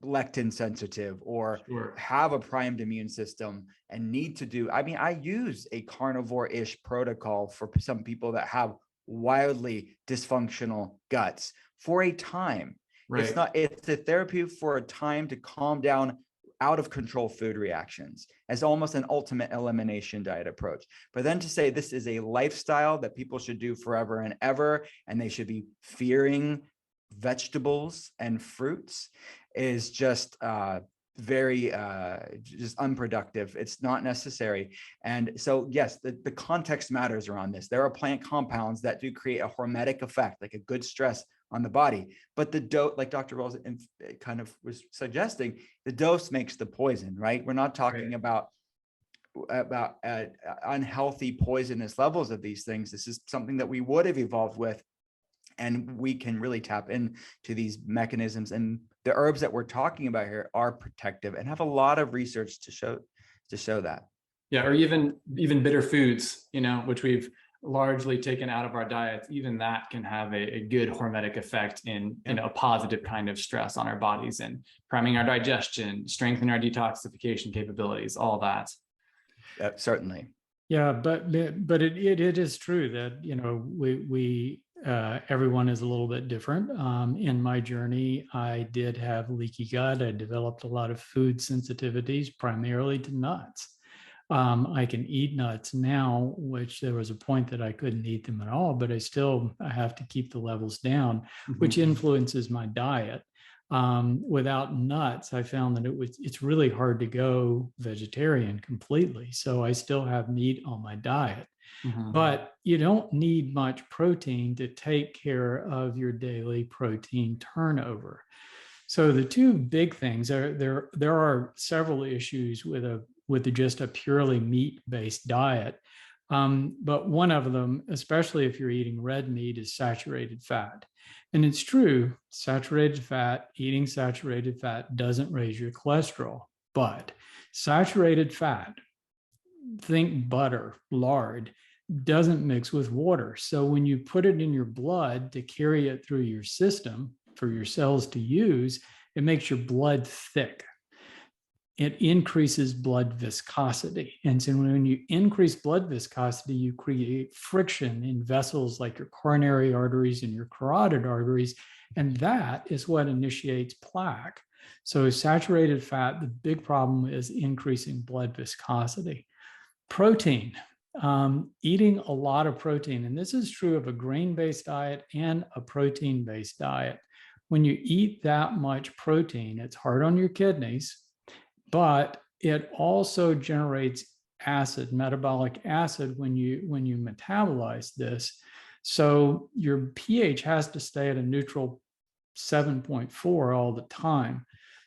lectin sensitive or have a primed immune system and need to do, I mean, I use a carnivore-ish protocol for some people that have wildly dysfunctional guts for a time. Right. It's a therapy for a time to calm down out of control food reactions as almost an ultimate elimination diet approach. But then to say this is a lifestyle that people should do forever and ever, and they should be fearing vegetables and fruits, is just very just unproductive. It's not necessary. And so, yes, the context matters around this. There are plant compounds that do create a hormetic effect, like a good stress on the body. But the dose, like Dr. Rawls kind of was suggesting, the dose makes the poison, right? We're not talking about unhealthy, poisonous levels of these things. This is something that we would have evolved with, and we can really tap into these mechanisms. And the herbs that we're talking about here are protective and have a lot of research to show that. Yeah, or even bitter foods, which we've largely taken out of our diets. Even that can have a good hormetic effect in a positive kind of stress on our bodies and priming our digestion, strengthening our detoxification capabilities, all that. Certainly. Yeah, but it is true that we everyone is a little bit different. In my journey, I did have leaky gut. I developed a lot of food sensitivities, primarily to nuts. I can eat nuts now, which there was a point that I couldn't eat them at all, but I have to keep the levels down, which influences my diet. Without nuts, I found that it's really hard to go vegetarian completely. So I still have meat on my diet. But you don't need much protein to take care of your daily protein turnover. So the two big things there are several issues with just a purely meat-based diet. But one of them, especially if you're eating red meat, is saturated fat. And it's true, eating saturated fat doesn't raise your cholesterol, but saturated fat, think butter, lard, doesn't mix with water. So when you put it in your blood to carry it through your system for your cells to use, it makes your blood thick. It increases blood viscosity. And so when you increase blood viscosity, you create friction in vessels like your coronary arteries and your carotid arteries. And that is what initiates plaque. So saturated fat, the big problem is increasing blood viscosity. Protein, eating a lot of protein. And this is true of a grain-based diet and a protein-based diet. When you eat that much protein, it's hard on your kidneys, but it also generates acid, metabolic acid, when you metabolize this. So your pH has to stay at a neutral 7.4 all the time.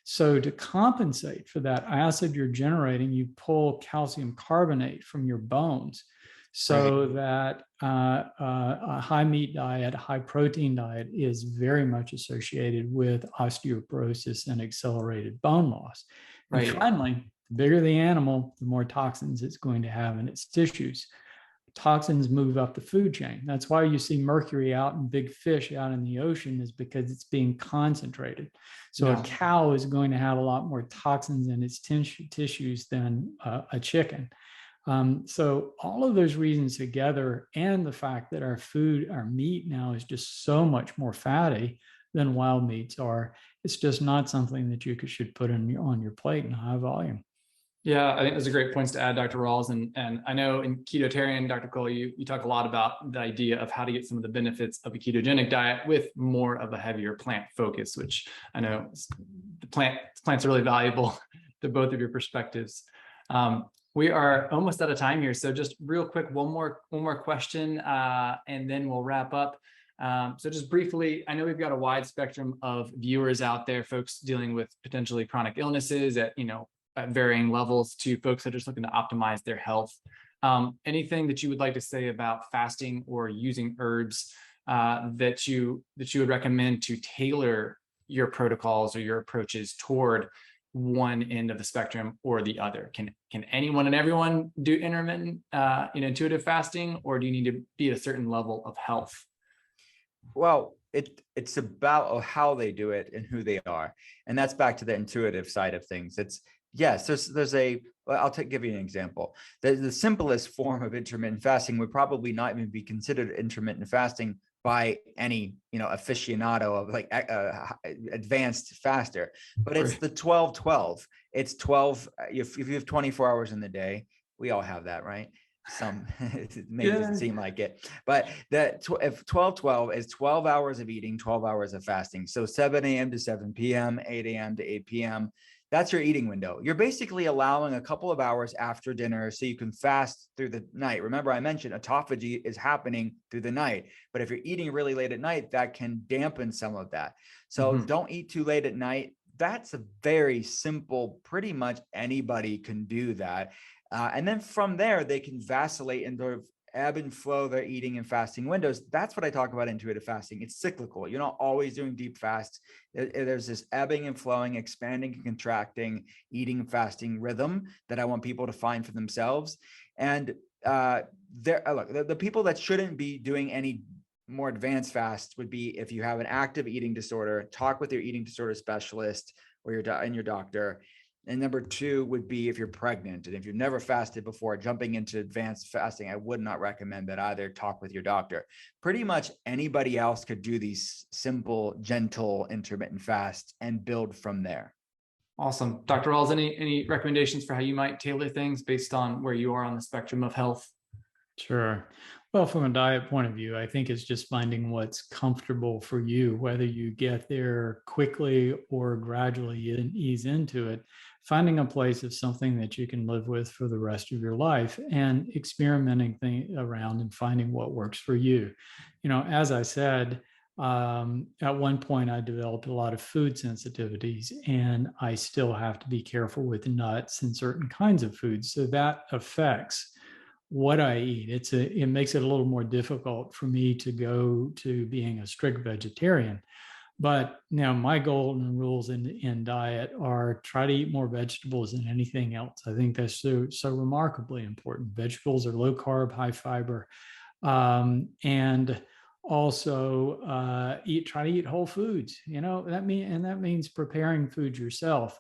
So to compensate for that acid you're generating, you pull calcium carbonate from your bones, so that a high meat diet, high protein diet is very much associated with osteoporosis and accelerated bone loss. And finally, the bigger the animal, the more toxins it's going to have in its tissues. Toxins move up the food chain. That's why you see mercury out in big fish out in the ocean, is because it's being concentrated. So a cow is going to have a lot more toxins in its tissues than a chicken. So all of those reasons together, and the fact that our meat now is just so much more fatty than wild meats are, it's just not something that you should put on your plate in high volume. Yeah, I think those are great points to add, Dr. Rawls. And I know in Ketotarian, Dr. Cole, you talk a lot about the idea of how to get some of the benefits of a ketogenic diet with more of a heavier plant focus, which I know plants are really valuable to both of your perspectives. We are almost out of time here. So just real quick, one more question, and then we'll wrap up. So just briefly, I know we've got a wide spectrum of viewers out there, folks dealing with potentially chronic illnesses at varying levels, to folks that are just looking to optimize their health. Anything that you would like to say about fasting or using herbs that you would recommend to tailor your protocols or your approaches toward one end of the spectrum or the other? Can anyone and everyone do intermittent, intuitive fasting, or do you need to be at a certain level of health? Well, it's about how they do it and who they are. And that's back to the intuitive side of things. It's yes, give you an example. The simplest form of intermittent fasting would probably not even be considered intermittent fasting by any, aficionado of like advanced faster, but it's the 12-12. It's 12. If you have 24 hours in the day, we all have that, right? Some maybe doesn't seem like it, but if 12-12 is 12 hours of eating, 12 hours of fasting. So 7 a.m. to 7 p.m., 8 a.m. to 8 p.m. That's your eating window. You're basically allowing a couple of hours after dinner so you can fast through the night. Remember, I mentioned autophagy is happening through the night, but if you're eating really late at night, that can dampen some of that. So don't eat too late at night. That's a very simple, pretty much anybody can do that. And then from there, they can vacillate and sort of ebb and flow their eating and fasting windows. That's what I talk about intuitive fasting. It's cyclical. You're not always doing deep fasts. There's this ebbing and flowing, expanding and contracting, eating and fasting rhythm that I want people to find for themselves. And look, the people that shouldn't be doing any more advanced fasts would be if you have an active eating disorder, talk with your eating disorder specialist or your doctor. And number two would be if you're pregnant and if you've never fasted before, jumping into advanced fasting, I would not recommend that either. Talk with your doctor. Pretty much anybody else could do these simple, gentle, intermittent fasts and build from there. Awesome. Dr. Rawls, any recommendations for how you might tailor things based on where you are on the spectrum of health? Sure. Well, from a diet point of view, I think it's just finding what's comfortable for you, whether you get there quickly or gradually and ease into it. Finding a place of something that you can live with for the rest of your life and experimenting around and finding what works for you. As I said, at one point I developed a lot of food sensitivities, and I still have to be careful with nuts and certain kinds of foods. So that affects what I eat. It makes it a little more difficult for me to go to being a strict vegetarian. But now my golden rules in diet are try to eat more vegetables than anything else. I think that's so remarkably important. Vegetables are low carb, high fiber, and also try to eat whole foods. That means preparing food yourself.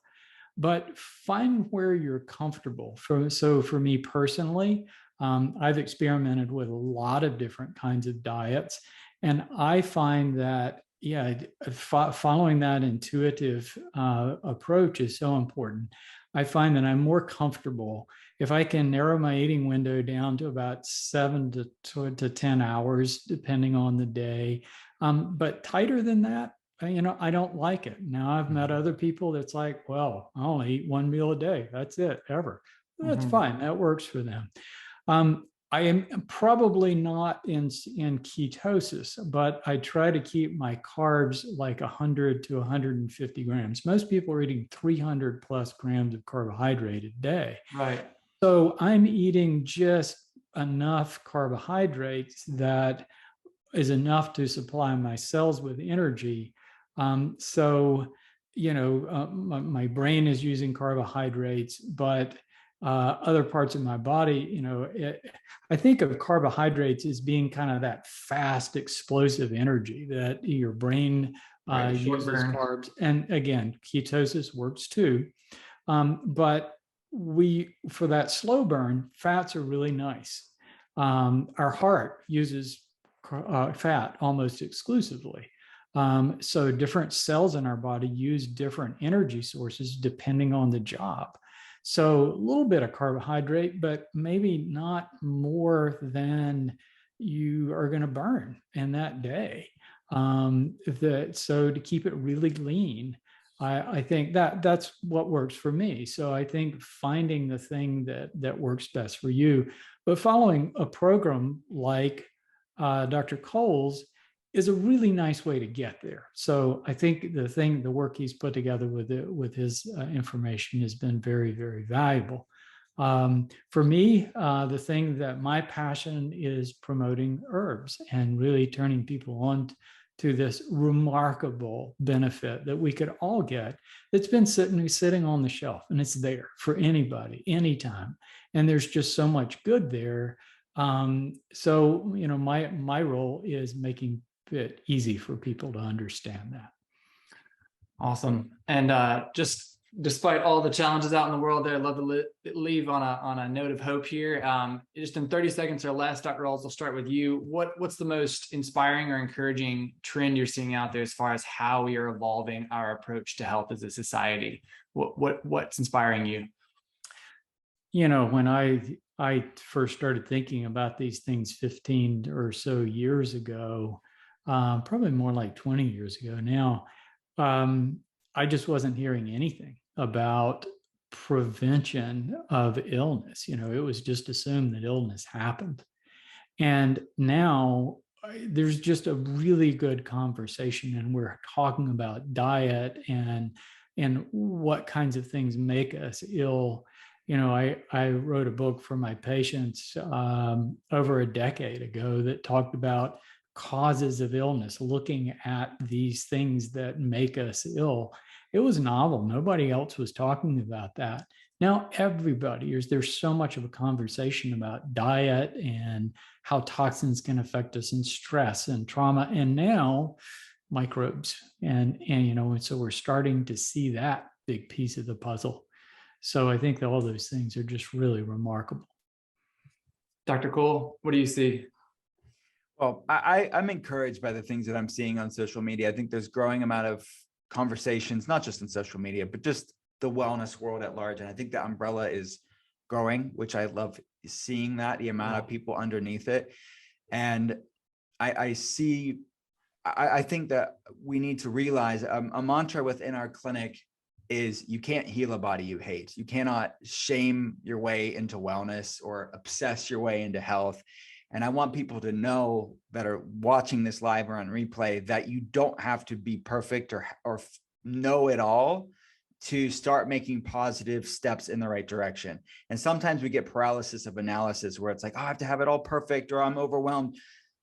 But find where you're comfortable. So for me personally, I've experimented with a lot of different kinds of diets, and I find that following that intuitive approach is so important. I find that I'm more comfortable if I can narrow my eating window down to about 7 to 10 hours, depending on the day. But tighter than that, I don't like it. Now I've met other people that's like, well, I only eat one meal a day. That's it, ever. That's fine. That works for them. I am probably not in ketosis, but I try to keep my carbs like 100 to 150 grams. Most people are eating 300 plus grams of carbohydrate a day. Right. So I'm eating just enough carbohydrates that is enough to supply my cells with energy. My brain is using carbohydrates, but other parts of my body, I think of carbohydrates as being kind of that fast, explosive energy that your brain uses carbs. And again, ketosis works too. But for that slow burn, fats are really nice. Our heart uses fat almost exclusively. So different cells in our body use different energy sources depending on the job. So a little bit of carbohydrate, but maybe not more than you are going to burn in that day. So to keep it really lean, I think that's what works for me. So I think finding the thing that works best for you, but following a program like Dr. Cole's is a really nice way to get there. So I think the work he's put together with his information has been very, very valuable. For me, the thing that my passion is promoting herbs and really turning people on to this remarkable benefit that we could all get. That's been sitting on the shelf, and it's there for anybody, anytime. And there's just so much good there. So, you know, my role is making it easy for people to understand that. Awesome. And just despite all the challenges out in the world there, I'd love to leave on a note of hope here. Just in 30 seconds or less, Dr. Rawls, we'll start with you. What's the most inspiring or encouraging trend you're seeing out there as far as how we are evolving our approach to health as a society? What's inspiring you? You know, when I first started thinking about these things 15 or so years ago, probably more like 20 years ago now, I just wasn't hearing anything about prevention of illness. You know, it was just assumed that illness happened. And now there's just a really good conversation, and we're talking about diet and what kinds of things make us ill. You know, I wrote a book for my patients over a decade ago that talked about causes of illness, looking at these things that make us ill. It was novel. Nobody else was talking about that. Now everybody is, there's so much of a conversation about diet and how toxins can affect us, and stress and trauma, and now microbes. And you know, and so we're starting to see that big piece of the puzzle. So I think that all those things are just really remarkable. Dr. Cole, what do you see? Well, I'm encouraged by the things that I'm seeing on social media. I think there's growing amount of conversations, not just in social media, but just the wellness world at large. And I think the umbrella is growing, which I love seeing that, the amount of people underneath it. And I think that we need to realize a mantra within our clinic is you can't heal a body you hate. You cannot shame your way into wellness or obsess your way into health. And I want people to know that are watching this live or on replay that you don't have to be perfect or know it all to start making positive steps in the right direction. And sometimes we get paralysis of analysis where it's like, oh, I have to have it all perfect or I'm overwhelmed.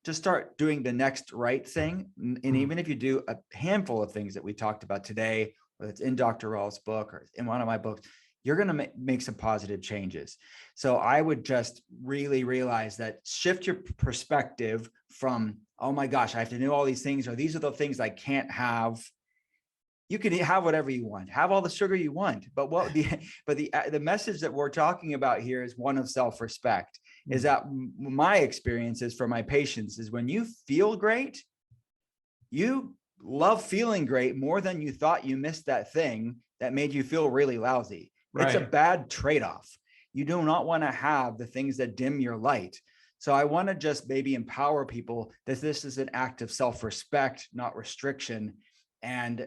Just start doing the next right thing. And even if you do a handful of things that we talked about today, whether it's in Dr. Rawls' book or in one of my books, you're going to make some positive changes. So I would just really realize that, shift your perspective from, oh my gosh, I have to do all these things, or these are the things I can't have. You can have whatever you want, have all the sugar you want. But the message that we're talking about here is one of self-respect. Is that my experiences for my patients is when you feel great, you love feeling great more than you thought you missed that thing that made you feel really lousy. Right. It's a bad trade-off. You do not want to have the things that dim your light. So I want to just maybe empower people that this is an act of self-respect, not restriction. And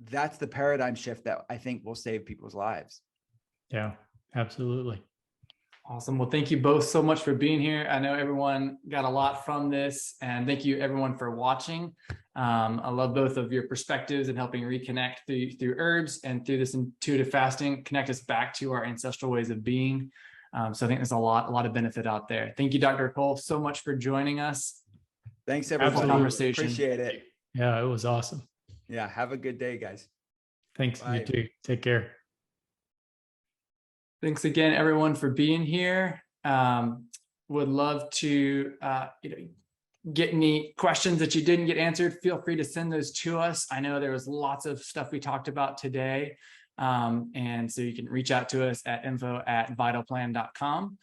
that's the paradigm shift that I think will save people's lives. Yeah, absolutely. Awesome. Well, thank you both so much for being here. I know everyone got a lot from this, and thank you everyone for watching. I love both of your perspectives and helping reconnect through herbs and through this intuitive fasting, connect us back to our ancestral ways of being. So I think there's a lot of benefit out there. Thank you, Dr. Cole, so much for joining us. Thanks, everyone. Conversation. Appreciate it. Yeah, it was awesome. Yeah. Have a good day, guys. Thanks. Bye. You too. Take care. Thanks again, everyone, for being here. Would love to get any questions that you didn't get answered. Feel free to send those to us. I know there was lots of stuff we talked about today. And so you can reach out to us at info@vitalplan.com.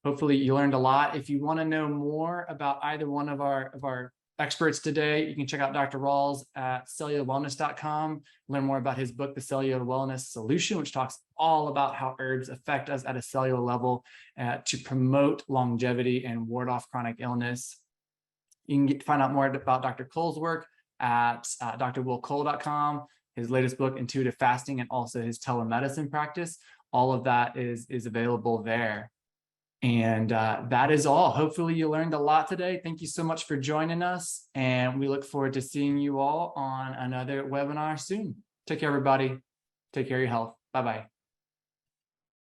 Hopefully you learned a lot. If you want to know more about either one of our experts today, you can check out Dr. Rawls at cellularwellness.com, learn more about his book, The Cellular Wellness Solution, which talks all about how herbs affect us at a cellular level to promote longevity and ward off chronic illness. You can find out more about Dr. Cole's work at drwillcole.com, his latest book, Intuitive Fasting, and also his telemedicine practice. All of that is available there. And that is all. Hopefully you learned a lot today. Thank you so much for joining us. And we look forward to seeing you all on another webinar soon. Take care, everybody. Take care of your health. Bye-bye.